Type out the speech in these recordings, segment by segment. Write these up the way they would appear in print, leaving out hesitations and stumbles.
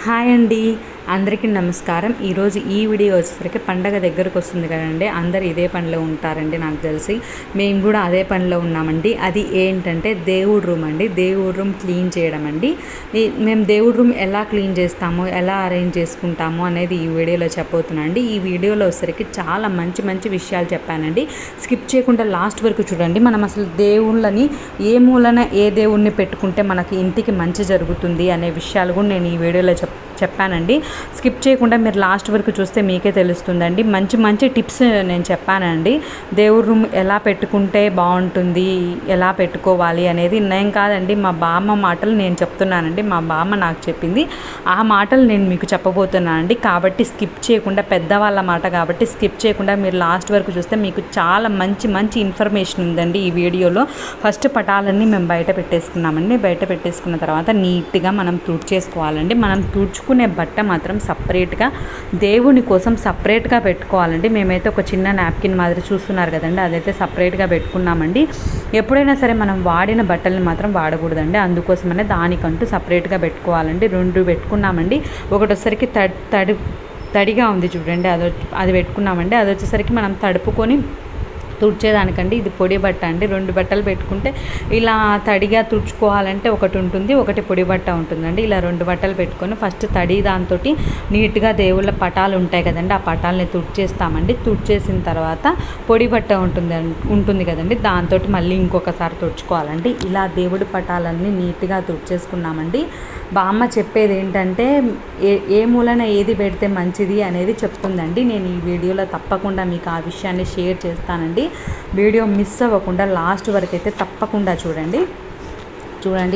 Hi అండి, అందరికీ నమస్కారం. ఈరోజు ఈ వీడియో వచ్చేసరికి పండగ దగ్గరకు వస్తుంది కదండి. అందరు ఇదే పనిలో ఉంటారండి. నాకు తెలిసి మేము కూడా అదే పనిలో ఉన్నామండి. అది ఏంటంటే దేవుడి రూమ్ అండి. దేవుడి రూమ్ క్లీన్ చేయడం అండి. మేము దేవుడి రూమ్ ఎలా క్లీన్ చేస్తాము, ఎలా అరేంజ్ చేసుకుంటాము అనేది ఈ వీడియోలో చెప్పబోతున్నాను అండి. ఈ వీడియోలో వచ్చేసరికి చాలా మంచి మంచి విషయాలు చెప్పానండి. స్కిప్ చేయకుండా లాస్ట్ వరకు చూడండి. మనం అసలు దేవుళ్ళని ఏ మూలన ఏ దేవుణ్ణి పెట్టుకుంటే మనకి ఇంటికి మంచి జరుగుతుంది అనే విషయాలు కూడా నేను ఈ వీడియోలో చెప్పానండి. స్కిప్ చేయకుండా మీరు లాస్ట్ వరకు చూస్తే మీకే తెలుస్తుందండి. మంచి మంచి టిప్స్ నేను చెప్పానండి. దేవుడి రూమ్ ఎలా పెట్టుకుంటే బాగుంటుంది, ఎలా పెట్టుకోవాలి అనేది నేను కాదండి, మా బామ్మ మాటలు నేను చెప్తున్నానండి. మా బామ్మ నాకు చెప్పింది, ఆ మాటలు నేను మీకు చెప్పబోతున్నానండి. కాబట్టి స్కిప్ చేయకుండా, పెద్దవాళ్ళ మాట కాబట్టి స్కిప్ చేయకుండా మీరు లాస్ట్ వరకు చూస్తే మీకు చాలా మంచి మంచి ఇన్ఫర్మేషన్ ఉందండి ఈ వీడియోలో. ఫస్ట్ పటాలన్నీ మేము బయట పెట్టేసుకున్నామండి. బయట పెట్టేసుకున్న తర్వాత నీట్గా మనం తుడిచేసుకోవాలండి. మనం తుడుచుకునే బట్ట మాత్రం సపరేట్గా దేవుని కోసం సపరేట్గా పెట్టుకోవాలండి. మేమైతే ఒక చిన్న నాప్కిన్ మాదిరి చూస్తున్నారు కదండి, అదైతే సపరేట్గా పెట్టుకున్నామండి. ఎప్పుడైనా సరే మనం వాడిన బట్టల్ని మాత్రం వాడకూడదండి. అందుకోసమనే దానికంటూ సపరేట్గా పెట్టుకోవాలండి. 2 పెట్టుకున్నామండి. ఒకటోసరికి తడిగా ఉంది చూడండి, అది పెట్టుకున్నామండి. అది వచ్చేసరికి మనం తడుపుకొని తుడిచేదానికండి. ఇది పొడి బట్ట అండి. 2 బట్టలు పెట్టుకుంటే ఇలా తడిగా తుడుచుకోవాలంటే ఒకటి ఉంటుంది, ఒకటి పొడి బట్ట ఉంటుందండి. ఇలా 2 బట్టలు పెట్టుకొని ఫస్ట్ తడి దాంతో నీట్గా దేవుళ్ళ పటాలు ఉంటాయి కదండి, ఆ పటాలని తుడిచేస్తామండి. తుడిచేసిన తర్వాత పొడి బట్ట ఉంటుంది కదండి, దాంతో మళ్ళీ ఇంకొకసారి తుడుచుకోవాలండి. ఇలా దేవుడి పటాలన్నీ నీట్గా తుడిచేసుకున్నామండి. బామ్మ చెప్పేది ఏంటంటే ఏ మూలన ఏది పెడితే మంచిది అనేది చెప్తుందండి. నేను ఈ వీడియోలో తప్పకుండా మీకు ఆ విషయాన్ని షేర్ చేస్తానండి. వీడియో మిస్ అవ్వకుండా లాస్ట్ వరకు అయితే తప్పకుండా చూడండి.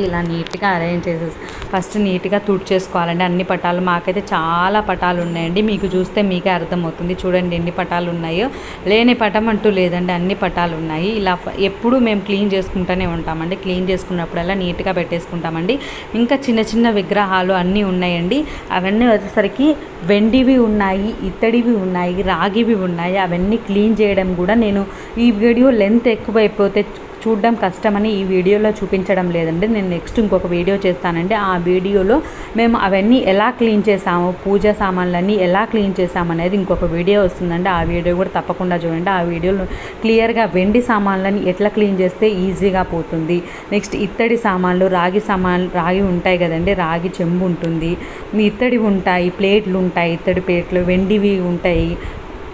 ఇలా నీట్గా అరేంజ్ చేసేసి ఫస్ట్ నీట్గా తుడిచేసుకోవాలండి అన్ని పటాలు. మాకైతే చాలా పటాలు ఉన్నాయండి. మీకు చూస్తే మీకే అర్థమవుతుంది. చూడండి ఎన్ని పటాలు ఉన్నాయో. లేని పటం అంటూ లేదండి, అన్ని పటాలు ఉన్నాయి. ఇలా ఎప్పుడు మేము క్లీన్ చేసుకుంటూనే ఉంటామండి. క్లీన్ చేసుకున్నప్పుడల్లా నీట్గా పెట్టేసుకుంటామండి. ఇంకా చిన్న చిన్న విగ్రహాలు అన్నీ ఉన్నాయండి. అవన్నీ వచ్చేసరికి వెండివి ఉన్నాయి, ఇత్తడివి ఉన్నాయి, రాగివి ఉన్నాయి. అవన్నీ క్లీన్ చేయడం కూడా నేను ఈ వీడియో లెంత్ ఎక్కువైపోతే చూడడం కష్టమని ఈ వీడియోలో చూపించడం లేదండి. నేను నెక్స్ట్ ఇంకొక వీడియో చేస్తానండి. ఆ వీడియోలో మేము అవన్నీ ఎలా క్లీన్ చేసాము, పూజా సామాన్లన్నీ ఎలా క్లీన్ చేసాము అనేది ఇంకొక వీడియో వస్తుందండి. ఆ వీడియో కూడా తప్పకుండా చూడండి. ఆ వీడియోలో క్లియర్గా వెండి సామాన్లని ఎట్లా క్లీన్ చేస్తే ఈజీగా పోతుంది, నెక్స్ట్ ఇత్తడి సామాన్లు, రాగి ఉంటాయి కదండి, రాగి చెంబు ఉంటుంది, ఇత్తడి ఉంటాయి, ప్లేట్లు ఉంటాయి, ఇత్తడి ప్లేట్లు, వెండివి ఉంటాయి.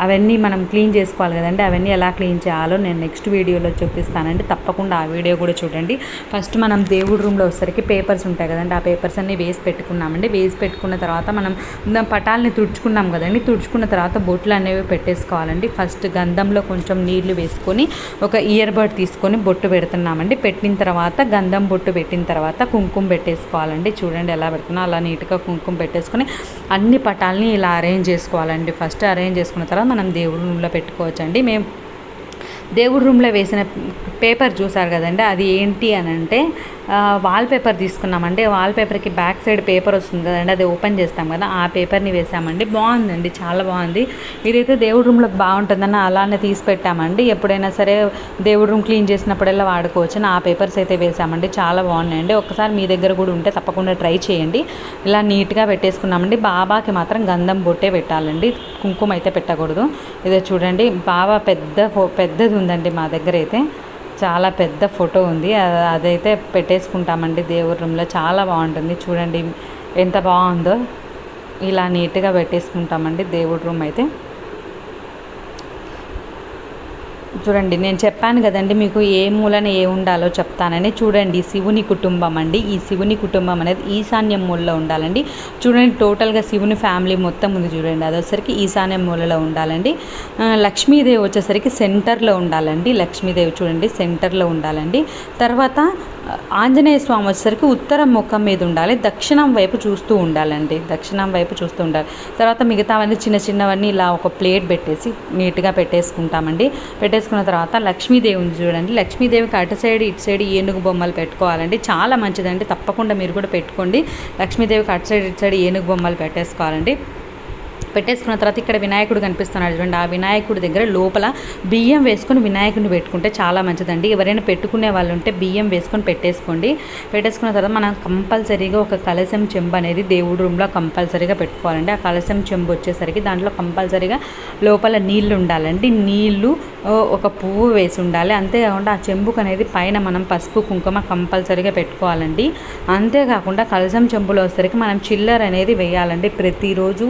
అవన్నీ మనం క్లీన్ చేసుకోవాలి కదండి. అవన్నీ ఎలా క్లీన్ చేయాలో నేను నెక్స్ట్ వీడియోలో చూపిస్తానండి. తప్పకుండా ఆ వీడియో కూడా చూడండి. ఫస్ట్ మనం దేవుడి రూమ్లో వచ్చేసరికి పేపర్స్ ఉంటాయి కదండి, ఆ పేపర్స్ అన్నీ వేసి పెట్టుకున్నామండి. వేసి పెట్టుకున్న తర్వాత మనం పటాలని తుడుచుకున్నాం కదండి. తుడుచుకున్న తర్వాత బొట్లు అనేవి పెట్టేసుకోవాలండి. ఫస్ట్ గంధంలో కొంచెం నీళ్లు వేసుకొని ఒక ఇయర్ బడ్ తీసుకొని బొట్టు పెడుతున్నామండి. పెట్టిన తర్వాత గంధం బొట్టు పెట్టిన తర్వాత కుంకుమ పెట్టేసుకోవాలండి. చూడండి ఎలా పెడుతున్నా, అలా నీట్గా కుంకుమ పెట్టేసుకొని అన్ని పటాలని ఇలా అరేంజ్ చేసుకోవాలండి. ఫస్ట్ అరేంజ్ చేసుకున్న తర్వాత మనం దేవుడి రూమ్లో పెట్టుకోవచ్చండి. మేము దేవుడి రూమ్లో వేసిన పేపర్ చూసారు కదండి, అది ఏంటి అని అంటే వాల్పేపర్ తీసుకున్నామండి. వాల్పేపర్కి బ్యాక్ సైడ్ పేపర్ వస్తుంది కదండి, అది ఓపెన్ చేస్తాం కదా, ఆ పేపర్ని వేసామండి. బాగుందండి, చాలా బాగుంది. ఇదైతే దేవుడి రూమ్లోకి బాగుంటుందని అలానే తీసి పెట్టామండి. ఎప్పుడైనా సరే దేవుడి రూమ్ క్లీన్ చేసినప్పుడల్లా వాడుకోవచ్చు. ఆ పేపర్స్ అయితే వేసామండి, చాలా బాగున్నాయండి. ఒకసారి మీ దగ్గర కూడా ఉంటే తప్పకుండా ట్రై చేయండి. ఇలా నీట్గా పెట్టేసుకున్నామండి. బాబాకి మాత్రం గంధం బొట్టే పెట్టాలండి, కుంకుమ అయితే పెట్టకూడదు. ఇదే చూడండి, బాబా పెద్దది ఉందండి మా దగ్గర అయితే, చాలా పెద్ద ఫోటో ఉంది. అదైతే పెట్టేసుకుంటామండి దేవుడి రూమ్లో. చాలా బాగుంటుంది. చూడండి ఎంత బాగుందో. ఇలా నీట్గా పెట్టేసుకుంటామండి దేవుడి రూమ్ అయితే. చూడండి నేను చెప్పాను కదండి మీకు ఏ మూలన ఏ ఉండాలో చెప్తానని. చూడండి శివుని కుటుంబం అండి. ఈ శివుని కుటుంబం అనేది ఈశాన్యం మూలలో ఉండాలండి. చూడండి టోటల్గా శివుని ఫ్యామిలీ మొత్తం ఉంది చూడండి, అది వచ్చేసరికి ఈశాన్యం మూలలో ఉండాలండి. లక్ష్మీదేవి వచ్చేసరికి సెంటర్లో ఉండాలండి. లక్ష్మీదేవి చూడండి సెంటర్లో ఉండాలండి. తర్వాత ఆంజనేయ స్వామి వచ్చేసరికి ఉత్తరం ముఖం మీద ఉండాలి, దక్షిణం వైపు చూస్తూ ఉండాలండి. తర్వాత మిగతావన్నీ చిన్న చిన్నవన్నీ ఇలా ఒక ప్లేట్ పెట్టేసి నీట్గా పెట్టేసుకుంటామండి. పెట్టేసుకున్న తర్వాత లక్ష్మీదేవి ఉంది చూడండి, లక్ష్మీదేవికి అటు సైడ్ ఇటు సైడ్ ఏనుగు బొమ్మలు పెట్టుకోవాలండి. చాలా మంచిదండి, తప్పకుండా మీరు కూడా పెట్టుకోండి. లక్ష్మీదేవికి అటు సైడ్ ఇటు సైడ్ ఏనుగు బొమ్మలు పెట్టేసుకోవాలండి. పెట్టేసుకున్న తర్వాత ఇక్కడ వినాయకుడు కనిపిస్తున్నాడు చూడండి. ఆ వినాయకుడి దగ్గర లోపల బియ్యం వేసుకొని వినాయకుడిని పెట్టుకుంటే చాలా మంచిదండి. ఎవరైనా పెట్టుకునే వాళ్ళు ఉంటే బియ్యం వేసుకొని పెట్టేసుకోండి. పెట్టేసుకున్న తర్వాత మనం కంపల్సరీగా ఒక కలశం చెంబు అనేది దేవుడి రూమ్లో కంపల్సరీగా పెట్టుకోవాలండి. ఆ కలశం చెంబు వచ్చేసరికి దాంట్లో కంపల్సరీగా లోపల నీళ్లు ఉండాలండి. నీళ్లు ఒక పువ్వు వేసి ఉండాలి. అంతేకాకుండా ఆ చెంబుకు అనేది పైన మనం పసుపు కుంకుమ కంపల్సరీగా పెట్టుకోవాలండి. అంతేకాకుండా కలశం చెంబులో వచ్చేసరికి మనం చిల్లర అనేది వేయాలండి. ప్రతిరోజు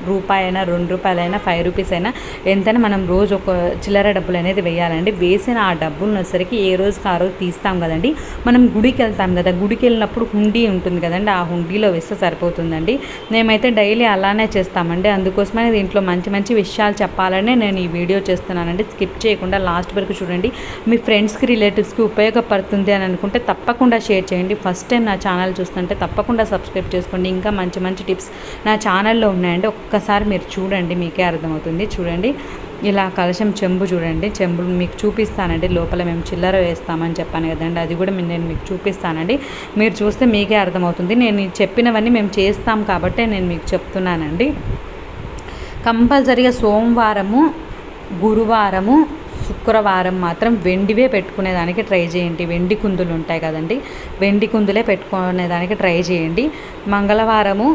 రూపాయి అయినా, 2 రూపాయలైనా, 5 రూపీస్ అయినా ఎంతైనా మనం రోజు ఒక చిల్లర డబ్బులు అనేది వేయాలండి. వేసిన ఆ డబ్బులను వచ్చేసరికి ఏ రోజుకి ఆ రోజు తీస్తాం కదండి. మనం గుడికి వెళ్తాం కదా, గుడికి వెళ్ళినప్పుడు హుండీ ఉంటుంది కదండి, ఆ హుండీలో వేస్తే సరిపోతుందండి. మేమైతే డైలీ అలానే చేస్తామండి. అందుకోసమే దీంట్లో మంచి మంచి విషయాలు చెప్పాలని నేను ఈ వీడియో చేస్తున్నానండి. స్కిప్ చేయకుండా లాస్ట్ వరకు చూడండి. మీ ఫ్రెండ్స్కి, రిలేటివ్స్కి ఉపయోగపడుతుంది అని అనుకుంటే తప్పకుండా షేర్ చేయండి. ఫస్ట్ టైం నా ఛానల్ చూస్తుంటే తప్పకుండా సబ్స్క్రైబ్ చేసుకోండి. ఇంకా మంచి మంచి టిప్స్ నా ఛానల్లో ఉన్నాయండి. ఒక్కసారి మీరు చూడండి, మీకే అర్థమవుతుంది. చూడండి, ఇలా కలశం చెంబు చూడండి. చెంబు మీకు చూపిస్తానండి. లోపల మేము చిల్లర వేస్తామని చెప్పాను కదండి, అది కూడా నేను మీకు చూపిస్తానండి. మీరు చూస్తే మీకే అర్థమవుతుంది. నేను చెప్పినవన్నీ మేము చేస్తాం కాబట్టి నేను మీకు చెప్తున్నానండి. కంపల్సరీగా సోమవారము, గురువారము, శుక్రవారం మాత్రం వెండివే పెట్టుకునేదానికి ట్రై చేయండి. వెండి కుందులు ఉంటాయి కదండి, వెండి కుందులే పెట్టుకునేదానికి ట్రై చేయండి. మంగళవారము,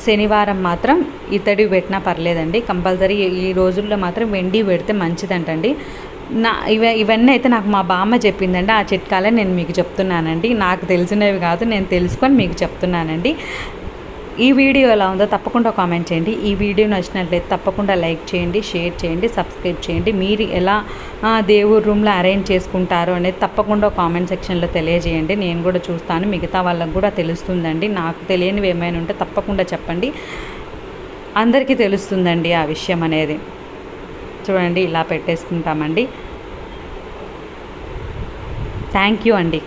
శనివారం మాత్రం ఇతడి పెట్టినా పర్లేదండి. కంపల్సరీ ఈ రోజుల్లో మాత్రం వెండి పెడితే మంచిదంటండి. ఇవన్నీ అయితే నాకు మా బామ్మ చెప్పిందండి. ఆ చిట్కాలే నేను మీకు చెప్తున్నానండి. నాకు తెలిసినవి కాదు, నేను తెలుసుకొని మీకు చెప్తున్నానండి. ఈ వీడియో ఎలా ఉందో తప్పకుండా కామెంట్ చేయండి. ఈ వీడియో నచ్చినట్లయితే తప్పకుండా లైక్ చేయండి, షేర్ చేయండి, సబ్స్క్రైబ్ చేయండి. మీరు ఎలా దేవుడి రూమ్లో అరేంజ్ చేసుకుంటారు అనేది తప్పకుండా కామెంట్ సెక్షన్లో తెలియజేయండి. నేను కూడా చూస్తాను, మిగతా వాళ్ళకు కూడా తెలుస్తుందండి. నాకు తెలియనివి ఏమైనా ఉంటే తప్పకుండా చెప్పండి, అందరికీ తెలుస్తుందండి ఆ విషయం అనేది. చూడండి, ఇలా పెట్టేసుకుంటామండి. థ్యాంక్ యూ అండి.